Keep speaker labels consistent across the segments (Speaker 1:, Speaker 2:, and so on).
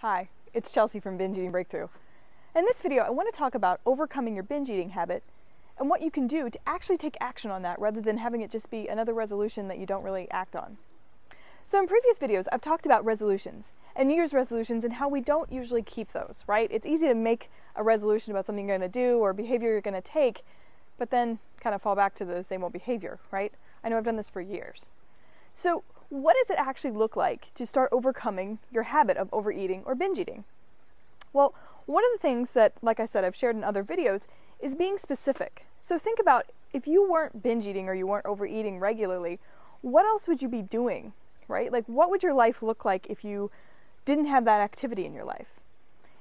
Speaker 1: Hi, it's Chelsea from Binge Eating Breakthrough. In this video, I want to talk about overcoming your binge eating habit and what you can do to actually take action on that rather than having it just be another resolution that you don't really act on. So in previous videos, I've talked about resolutions and New Year's resolutions and how we don't usually keep those, right? It's easy to make a resolution about something you're going to do or behavior you're going to take, but then kind of fall back to the same old behavior, right? I know I've done this for years. So what does it actually look like to start overcoming your habit of overeating or binge eating? Well, one of the things that, like I said, I've shared in other videos is being specific. So think about if you weren't binge eating or you weren't overeating regularly, what else would you be doing, right? Like what would your life look like if you didn't have that activity in your life?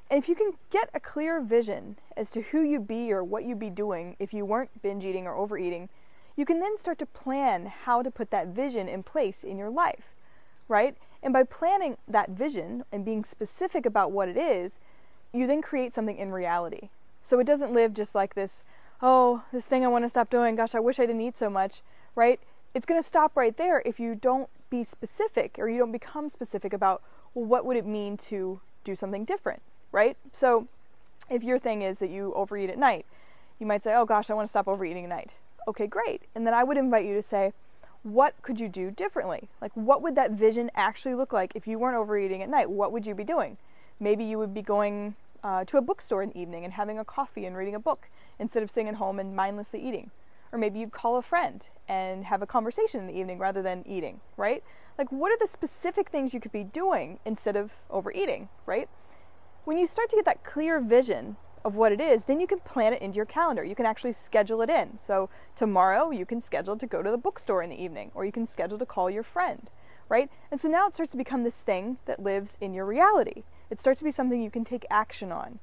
Speaker 1: And if you can get a clear vision as to who you'd be or what you'd be doing if you weren't binge eating or overeating, you can then start to plan how to put that vision in place in your life, right? And by planning that vision and being specific about what it is, you then create something in reality. So it doesn't live just like this, oh, this thing I want to stop doing, gosh, I wish I didn't eat so much, right? It's going to stop right there if you don't be specific or you don't become specific about, well, what would it mean to do something different, right? So if your thing is that you overeat at night, you might say, oh gosh, I want to stop overeating at night. Okay, great. And then I would invite you to say, what could you do differently? Like, what would that vision actually look like if you weren't overeating at night? What would you be doing? Maybe you would be going to a bookstore in the evening and having a coffee and reading a book instead of sitting at home and mindlessly eating. Or maybe you'd call a friend and have a conversation in the evening rather than eating, right? Like, what are the specific things you could be doing instead of overeating, right? When you start to get that clear vision of what it is, then you can plan it into your calendar. You can actually schedule it in. So tomorrow you can schedule to go to the bookstore in the evening, or you can schedule to call your friend, right? And so now it starts to become this thing that lives in your reality. It starts to be something you can take action on.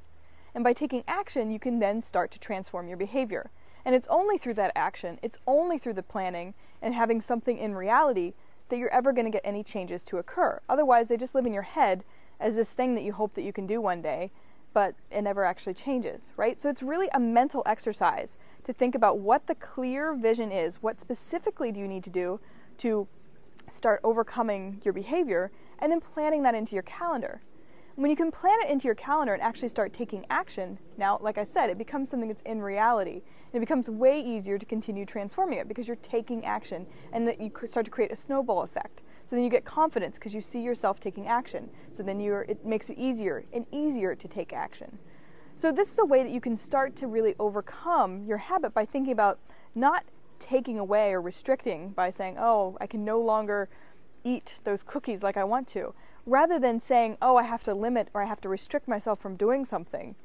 Speaker 1: And by taking action, you can then start to transform your behavior. And it's only through that action, it's only through the planning and having something in reality that you're ever going to get any changes to occur. Otherwise, they just live in your head as this thing that you hope that you can do one day, but it never actually changes, right? So it's really a mental exercise to think about what the clear vision is, what specifically do you need to do to start overcoming your behavior, and then planning that into your calendar. When you can plan it into your calendar and actually start taking action, now, like I said, it becomes something that's in reality. And it becomes way easier to continue transforming it because you're taking action and that you start to create a snowball effect. So then you get confidence because you see yourself taking action. So then it makes it easier and easier to take action. So this is a way that you can start to really overcome your habit by thinking about not taking away or restricting by saying, oh, I can no longer eat those cookies like I want to. Rather than saying, oh, I have to limit or I have to restrict myself from doing something,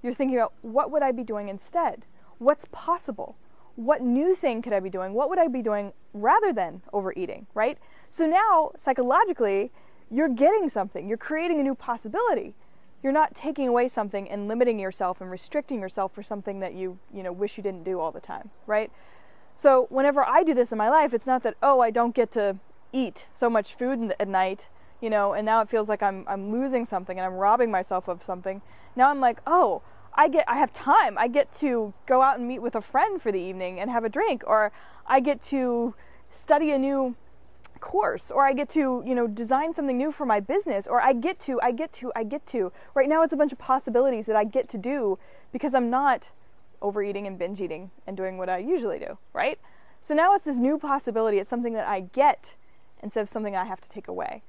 Speaker 1: you're thinking about what would I be doing instead? What's possible? What new thing could I be doing? What would I be doing rather than overeating, right? So now, psychologically, you're getting something. You're creating a new possibility. You're not taking away something and limiting yourself and restricting yourself for something that you wish you didn't do all the time, right? So whenever I do this in my life, it's not that, oh, I don't get to eat so much food at night, and now it feels like I'm losing something and I'm robbing myself of something. Now I'm like, oh, I have time. I get to go out and meet with a friend for the evening and have a drink, or I get to study a new course, or I get to, design something new for my business, or I get to. Right now it's a bunch of possibilities that I get to do because I'm not overeating and binge eating and doing what I usually do, right? So now it's this new possibility. It's something that I get instead of something I have to take away.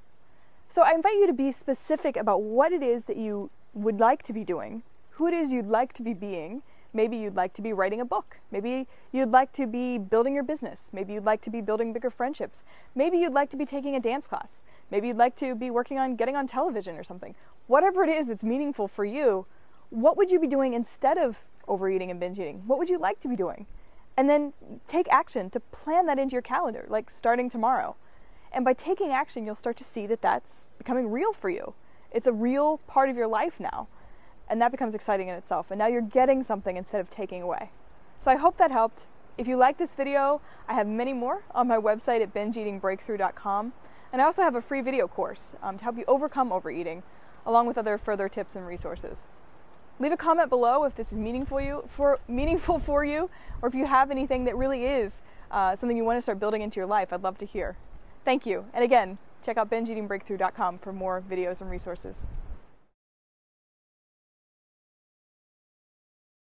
Speaker 1: So I invite you to be specific about what it is that you would like to be doing, who it is you'd like to be being. Maybe you'd like to be writing a book. Maybe you'd like to be building your business. Maybe you'd like to be building bigger friendships. Maybe you'd like to be taking a dance class. Maybe you'd like to be working on getting on television or something. Whatever it is that's meaningful for you, what would you be doing instead of overeating and binge eating? What would you like to be doing? And then take action to plan that into your calendar, like starting tomorrow. And by taking action, you'll start to see that that's becoming real for you. It's a real part of your life now. And that becomes exciting in itself. And now you're getting something instead of taking away. So I hope that helped. If you like this video, I have many more on my website at bingeeatingbreakthrough.com. And I also have a free video course to help you overcome overeating, along with other further tips and resources. Leave a comment below if this is meaningful for you, or if you have anything that really is something you want to start building into your life. I'd love to hear. Thank you. And again, check out bingeeatingbreakthrough.com for more videos and resources.